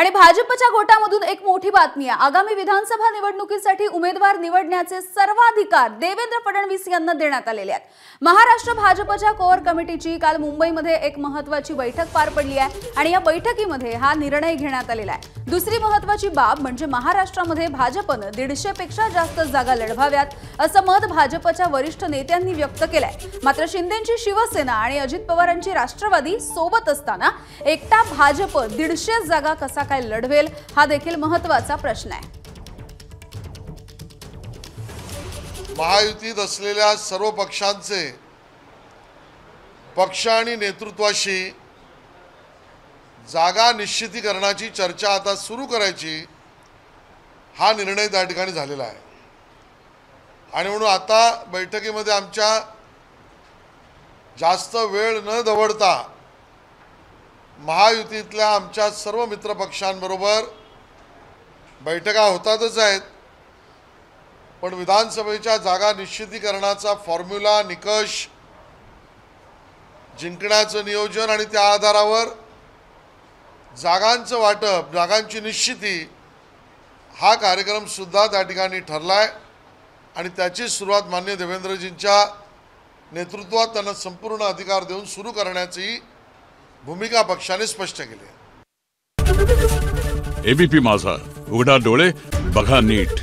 आणि भाजपच्या गोटामधून एक मोठी बातमी आहे। आगामी विधानसभा निवडणुकीसाठी उमेदवार निवडण्याचे सर्वाधिकार देवेंद्र फडणवीस यांना देण्यात आलेले आहेत। महाराष्ट्र भाजपच्या कोर कमिटीची काल मुंबईमध्ये एक महत्त्वाची बैठक पार पडली आहे आणि या बैठकीमध्ये हा निर्णय घेण्यात आलेला आहे। दुसरी महत्त्वाची बाब म्हणजे महाराष्ट्रामध्ये भाजपने 150 पेक्षा जास्त जागा लढवाव्यात असं मत भाजपच्या वरिष्ठ नेत्यांनी व्यक्त केलंय। मात्र शिंदेंची शिवसेना आणि अजित पवारांची राष्ट्रवादी सोबत असताना एकटा भाजप 150 जागा कसा काय लढवेल हा देखील महत्त्वाचा प्रश्न आहे। महायुतीत असलेल्या सर्व पक्षांचे पक्ष आणि नेतृत्वाशी जागा निश्चितीकरणाची चर्चा आता सुरू करायची हा निर्णय त्या ठिकाणी झालेला आहे। आणि म्हणून आता बैठकीमध्ये आमच्या जास्त वेळ न दवडता महायुतीतल्या आमच्या सर्व मित्रपक्षांबरोबर बैठका होतातच आहेत, पण विधानसभेच्या जागा निश्चितीकरणाचा फॉर्म्युला, निकष, जिंकण्याचं नियोजन आणि त्या आधारावर जागांचं वाटप, जागांची निश्चिती हा कार्यक्रम सुद्धा त्या ठिकाणी ठरलाय आणि त्याची सुरुवात माननीय देवेंद्रजींच्या नेतृत्वात त्यांना संपूर्ण अधिकार देऊन सुरू करण्याची भूमिका पक्षाने स्पष्ट केली आहे। एबीपी माझा, उघडा डोळे बघा नीट।